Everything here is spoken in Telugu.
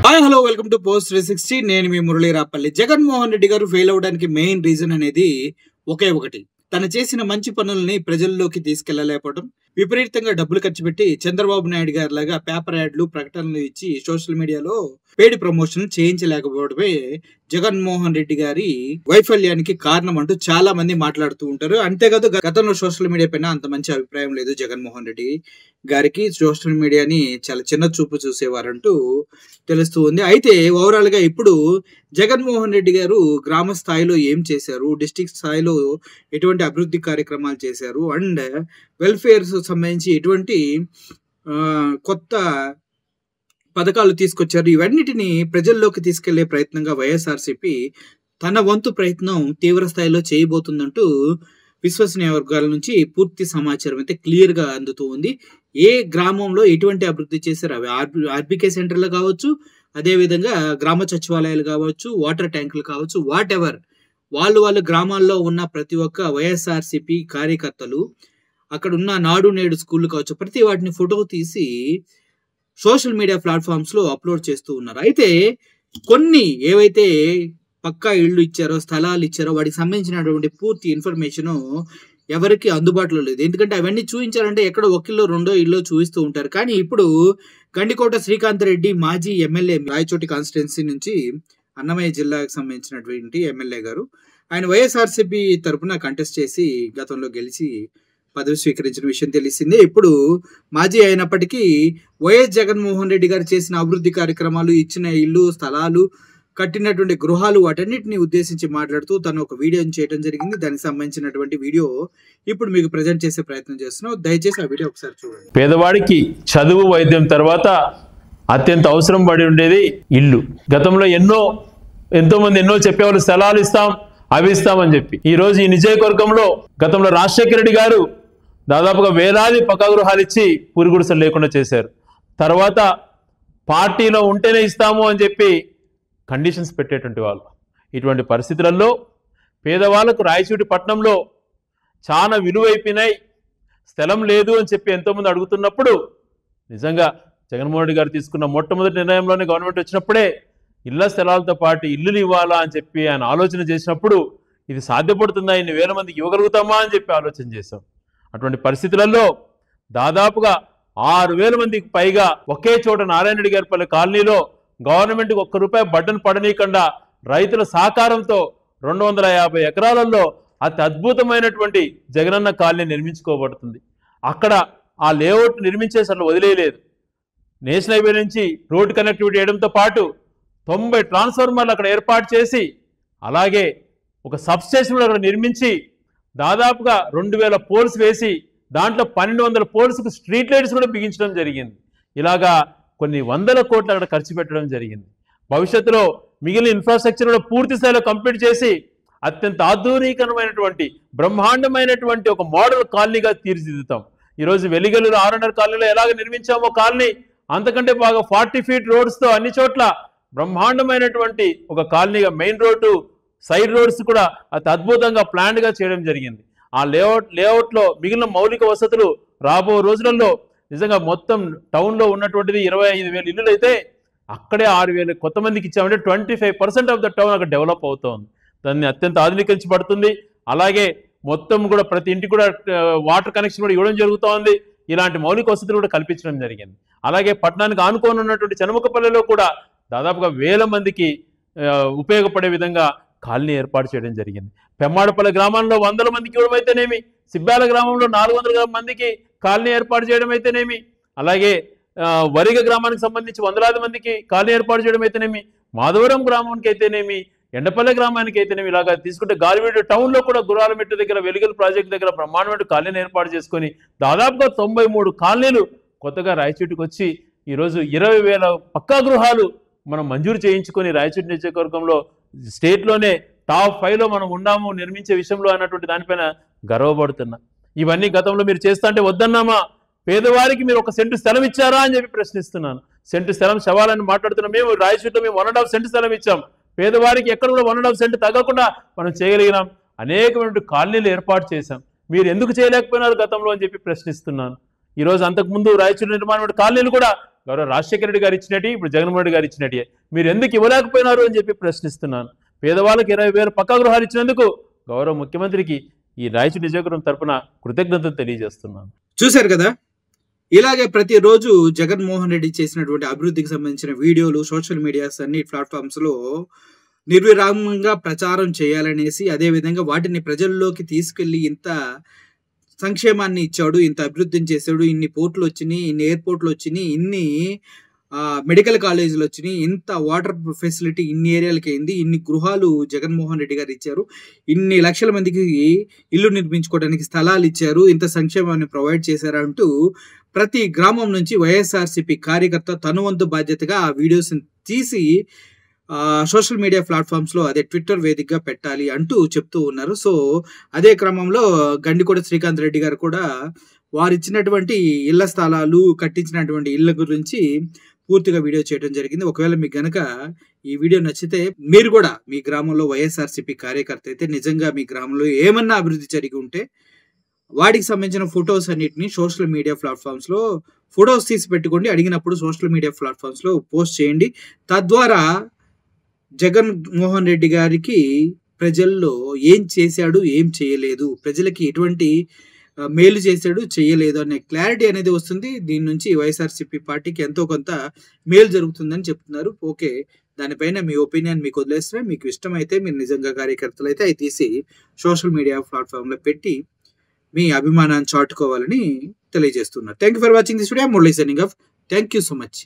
Hi hello welcome to post 360. నేను మీ మురళీ రాపల్లి. జగన్మోహన్ రెడ్డి గారు ఫెయిల్ అవడానికి మెయిన్ రీజన్ అనేది ఒకే ఒకటి. తను చేసిన మంచి పనుల్ని ప్రజల్లోకి తీసుకెళ్లలేకపోవడం, విపరీతంగా డబ్బులు ఖర్చు పెట్టి చంద్రబాబు నాయుడు గారి లాగా పేపర్ యాడ్లు ప్రకటనలు ఇచ్చి సోషల్ మీడియాలో పేడ్ ప్రమోషన్ చేయించలేకపోవడమే జగన్మోహన్ రెడ్డి గారి వైఫల్యానికి కారణం అంటూ చాలా మంది మాట్లాడుతూ ఉంటారు. అంతేకాదు గతంలో సోషల్ మీడియా పైన అంత మంచి అభిప్రాయం లేదు జగన్మోహన్ రెడ్డి గారికి. సోషల్ మీడియాని చాలా చిన్న చూపు చూసేవారంటూ తెలుస్తూ ఉంది. అయితే ఓవరాల్ గా ఇప్పుడు జగన్మోహన్ రెడ్డి గారు గ్రామ స్థాయిలో ఏం చేశారు, డిస్ట్రిక్ట్ స్థాయిలో ఎటువంటి అభివృద్ధి కార్యక్రమాలు చేశారు, అండ్ వెల్ఫేర్ సంబంధించి ఎటువంటి కొత్త పథకాలు తీసుకొచ్చారు, ఇవన్నిటిని ప్రజల్లోకి తీసుకెళ్లే ప్రయత్నంగా వైఎస్ఆర్సీపీ తన వంతు ప్రయత్నం తీవ్ర స్థాయిలో చేయబోతుందంటూ విశ్వసనీయ వర్గాల నుంచి పూర్తి సమాచారం అయితే క్లియర్ గా అందుతూ ఉంది. ఏ గ్రామంలో ఎటువంటి అభివృద్ధి చేశారు, అవి ఆర్బీకే సెంటర్లు కావచ్చు, అదేవిధంగా గ్రామ సచివాలయాలు కావచ్చు, వాటర్ ట్యాంకులు కావచ్చు, వాట్ ఎవర్ వాళ్ళు గ్రామాల్లో ఉన్న ప్రతి ఒక్క వైఎస్ఆర్సీపీ కార్యకర్తలు అక్కడ ఉన్న నాడు నేడు స్కూళ్ళు కావచ్చు, ప్రతి వాటిని ఫోటో తీసి సోషల్ మీడియా ప్లాట్ఫామ్స్ లో అప్లోడ్ చేస్తూ ఉన్నారు. అయితే కొన్ని ఏవైతే పక్కా ఇళ్ళు ఇచ్చారో, స్థలాలు ఇచ్చారో, వాటికి సంబంధించినటువంటి పూర్తి ఇన్ఫర్మేషన్ ఎవరికి అందుబాటులో లేదు. ఎందుకంటే అవన్నీ చూపించాలంటే ఎక్కడో ఒకళ్ళో రెండో ఇల్లు చూపిస్తూ ఉంటారు. కానీ ఇప్పుడు గండికోట శ్రీకాంత్ రెడ్డి మాజీ ఎమ్మెల్యే, రాయచోటి కాన్స్టిట్యున్సీ నుంచి అన్నమయ్య జిల్లాకు సంబంధించినటువంటి ఎమ్మెల్యే గారు, ఆయన వైఎస్ఆర్సీపీ తరఫున కంటెస్ట్ చేసి గతంలో గెలిచి పదవి స్వీకరించిన విషయం తెలిసిందే. ఇప్పుడు మాజీ అయినప్పటికీ వైఎస్ జగన్మోహన్ రెడ్డి గారు చేసిన అభివృద్ధి కార్యక్రమాలు, ఇచ్చిన ఇల్లు, స్థలాలు, కట్టినటువంటి గృహాలు, వాటన్నిటిని ఉద్దేశించి మాట్లాడుతూ తను ఒక వీడియోని చేయడం జరిగింది. దానికి సంబంధించినటువంటి వీడియో ఇప్పుడు మీకు ప్రజెంట్ చేసే ప్రయత్నం చేస్తున్నాం. దయచేసి ఆ వీడియో ఒకసారి చూడండి. పేదవాడికి చదువు, వైద్యం తర్వాత అత్యంత అవసరం పడి ఉండేది ఇల్లు. గతంలో ఎంతో మంది ఎన్నో చెప్పేవాళ్ళు, స్థలాలు ఇస్తాం, అవి ఇస్తామని చెప్పి. ఈ రోజు ఈ నియోజకవర్గంలో గతంలో రాజశేఖర రెడ్డి గారు దాదాపుగా వేలాది పక్కా గృహాలు ఇచ్చి పూరిగుడిసెలు లేకుండా చేశారు. తర్వాత పార్టీలో ఉంటేనే ఇస్తాము అని చెప్పి కండిషన్స్ పెట్టేటువంటి వాళ్ళు. ఇటువంటి పరిస్థితులలో పేదవాళ్ళకు రాయచోటి పట్టణంలో చాలా విలువైపోయినాయి, స్థలం లేదు అని చెప్పి ఎంతోమంది అడుగుతున్నప్పుడు నిజంగా జగన్మోహన్ రెడ్డి గారు తీసుకున్న మొట్టమొదటి నిర్ణయంలోనే గవర్నమెంట్ వచ్చినప్పుడే ఇళ్ల స్థలాలతో పాటు ఇల్లులు ఇవ్వాలా అని చెప్పి ఆయన ఆలోచన చేసినప్పుడు ఇది సాధ్యపడుతుందా, ఇన్ని వేల మందికి ఇవ్వగలుగుతామా అని చెప్పి ఆలోచన చేశాం. అటువంటి పరిస్థితులలో దాదాపుగా 6,000 మందికి పైగా ఒకే చోట నారాయణ రెడ్డి గారిపల్లి కాలనీలో గవర్నమెంట్కి ₹1 బడ్డను పడనీయకుండా రైతుల సహకారంతో 250 ఎకరాలలో అతి అద్భుతమైనటువంటి జగనన్న కాలనీ నిర్మించుకోబడుతుంది. అక్కడ ఆ లేఅవుట్ నిర్మించేసి అట్లా వదిలేయలేదు. నేషనల్ హైవే నుంచి రోడ్ కనెక్టివిటీ చేయడంతో పాటు 90 ట్రాన్స్ఫార్మర్లు అక్కడ ఏర్పాటు చేసి, అలాగే ఒక సబ్స్టేషన్ అక్కడ నిర్మించి దాదాపుగా 2,000 పోల్స్ వేసి దాంట్లో 1,200 పోల్స్కు స్ట్రీట్ లైట్స్ కూడా బిగించడం జరిగింది. ఇలాగా కొన్ని వందల కోట్లు అక్కడ ఖర్చు పెట్టడం జరిగింది. భవిష్యత్తులో మిగిలిన ఇన్ఫ్రాస్ట్రక్చర్ కూడా పూర్తి స్థాయిలో కంప్లీట్ చేసి అత్యంత ఆధునికమైనటువంటి బ్రహ్మాండమైనటువంటి ఒక మోడల్ కాలనీగా తీర్చిదిద్దుతాం. ఈరోజు వెలిగల్లూరు 600 కాలనీలో ఎలాగ నిర్మించామో కాలనీ, అంతకంటే బాగా 40 ఫీట్ రోడ్స్తో అన్ని చోట్ల బ్రహ్మాండమైనటువంటి ఒక కాలనీగా మెయిన్ రోడ్డు, సైడ్ రోడ్స్ కూడా అతి అద్భుతంగా ప్లాన్డ్గా చేయడం జరిగింది. ఆ లేఅవుట్లో మిగిలిన మౌలిక వసతులు రాబో రోజులలో నిజంగా మొత్తం టౌన్లో ఉన్నటువంటిది 25,000 ఇల్లులు అయితే అక్కడే 6,000 కొత్త మందికి ఇచ్చామంటే 25% ఆఫ్ ద టౌన్ అక్కడ డెవలప్ అవుతుంది. దాన్ని అత్యంత ఆధునీకరించబడుతుంది. అలాగే మొత్తం కూడా ప్రతి ఇంటికి కూడా వాటర్ కనెక్షన్ కూడా ఇవ్వడం జరుగుతోంది. ఇలాంటి మౌలిక వసతులు కూడా కల్పించడం జరిగింది. అలాగే పట్టణానికి ఆనుకొని ఉన్నటువంటి చనుమకపల్లెలో కూడా దాదాపుగా 1,000 మందికి ఉపయోగపడే విధంగా కాలనీ ఏర్పాటు చేయడం జరిగింది. పెమ్మాడపల్లి గ్రామంలో 100 మందికి ఇవ్వడం అయితేనేమి, సిబ్బాల గ్రామంలో 400 మందికి కాలనీ ఏర్పాటు చేయడం అయితేనేమి, అలాగే వరిగ గ్రామానికి సంబంధించి 100,000 మందికి కాలనీ ఏర్పాటు చేయడం అయితేనేమి, మాధవరం గ్రామానికి అయితేనేమి, ఎండపల్లె గ్రామానికి అయితేనేమి, ఇలాగా తీసుకుంటే గాలివీడు టౌన్లో కూడా గురాలమెట్టు దగ్గర వెలుగుల ప్రాజెక్టు దగ్గర బ్రహ్మాండమైన కాలనీని ఏర్పాటు చేసుకొని దాదాపుగా 93 కాలనీలు కొత్తగా రాయచోటికి వచ్చి ఈరోజు 20,000 పక్కా గృహాలు మనం మంజూరు చేయించుకొని రాయచోటి నియోజకవర్గంలో స్టేట్లోనే టాప్ 5లో మనం ఉన్నాము నిర్మించే విషయంలో అన్నటువంటి దానిపైన గర్వపడుతున్నా. ఇవన్నీ గతంలో మీరు చేస్తా అంటే వద్దన్నామా? పేదవారికి మీరు 1 సెంటు స్థలం ఇచ్చారా అని చెప్పి ప్రశ్నిస్తున్నాను. సెంటు స్థలం శవాలని మాట్లాడుతున్నాం. మేము రాయచోటిలో మేము 1.5 సెంటు స్థలం ఇచ్చాం. పేదవారికి ఎక్కడ కూడా 1.5 సెంటు తగ్గకుండా మనం చేయగలిగినాం. అనేకమైన కాలనీలు ఏర్పాటు చేశాం. మీరు ఎందుకు చేయలేకపోయినారు గతంలో అని చెప్పి ప్రశ్నిస్తున్నాను. ఈ రోజు అంతకుముందు రాయచూరు నిర్మాణం కాలనీలు కూడా గౌరవ రాజశేఖర రెడ్డి గారు ఇచ్చినట్టు ఇప్పుడు జగన్మోహన్ రెడ్డి గారు ఇచ్చినట్టే మీరు ఎందుకు ఇవ్వలేకపోయినారు అని చెప్పి ప్రశ్నిస్తున్నాను. పేదవాళ్ళకి 20,000 పక్కా గృహాలు ఇచ్చినందుకు గౌరవ ముఖ్యమంత్రికి ఈ రాయచూరు నియోజకవర్గం తరపున కృతజ్ఞతలు తెలియజేస్తున్నాను. చూశారు కదా, ఇలాగే ప్రతిరోజు జగన్మోహన్ రెడ్డి చేసినటువంటి అభివృద్ధికి సంబంధించిన వీడియోలు సోషల్ మీడియాస్ అన్ని ప్లాట్ఫామ్స్లో నిర్విరామంగా ప్రచారం చేయాలనేసి, అదేవిధంగా వాటిని ప్రజల్లోకి తీసుకెళ్లి ఇంత సంక్షేమాన్ని ఇచ్చాడు, ఇంత అభివృద్ధిని చేశాడు, ఇన్ని పోర్టులు వచ్చినాయి, ఇన్ని ఎయిర్పోర్ట్లు వచ్చినాయి, ఇన్ని మెడికల్ కాలేజీలు వచ్చినాయి, ఇంత వాటర్ ఫెసిలిటీ ఇన్ని ఏరియాలకి అయింది, ఇన్ని గృహాలు జగన్మోహన్ రెడ్డి గారు ఇచ్చారు, ఇన్ని లక్షల మందికి ఇల్లు నిర్మించుకోవడానికి స్థలాలు ఇచ్చారు, ఇంత సంక్షేమాన్ని ప్రొవైడ్ చేశారు అంటూ ప్రతి గ్రామం నుంచి వైఎస్ఆర్సీపీ కార్యకర్త తనువంతు బాధ్యతగా ఆ వీడియోస్ తీసి సోషల్ మీడియా ప్లాట్ఫామ్స్లో, అదే ట్విట్టర్ వేదికగా పెట్టాలి అంటూ చెప్తూ ఉన్నారు. సో అదే క్రమంలో గండికోట శ్రీకాంత్ రెడ్డి గారు కూడా వారు ఇచ్చినటువంటి ఇళ్ల స్థలాలు, కట్టించినటువంటి ఇళ్ల గురించి పూర్తిగా వీడియో చేయడం జరిగింది. ఒకవేళ మీకు గనక ఈ వీడియో నచ్చితే మీరు కూడా మీ గ్రామంలో వైఎస్ఆర్సీపీ కార్యకర్త అయితే, నిజంగా మీ గ్రామంలో ఏమన్నా అభివృద్ధి జరిగి ఉంటే వాటికి సంబంధించిన ఫొటోస్ అన్నిటిని సోషల్ మీడియా ప్లాట్ఫామ్స్లో ఫొటోస్ తీసి పెట్టుకోండి. అడిగినప్పుడు సోషల్ మీడియా ప్లాట్ఫామ్స్లో పోస్ట్ చేయండి. తద్వారా జగన్మోహన్ రెడ్డి గారికి ప్రజల్లో ఏం చేశాడు, ఏం చేయలేదు, ప్రజలకి ఎటువంటి మేలు చేశాడు, చేయలేదు అనే క్లారిటీ అనేది వస్తుంది. దీని నుంచి వైఎస్ఆర్సీపీ పార్టీకి ఎంతో కొంత మేలు జరుగుతుందని చెప్తున్నారు. ఓకే, దానిపైన మీ ఒపీనియన్ మీకు వదిలేస్తున్నా. మీకు ఇష్టమైతే, మీరు నిజంగా కార్యకర్తలు అయితే అవి తీసి సోషల్ మీడియా ప్లాట్ఫామ్లో పెట్టి మీ అభిమానాన్ని చాటుకోవాలని తెలియజేస్తున్నారు. Thank you for watching this video. Murali signing off. Thank you so much.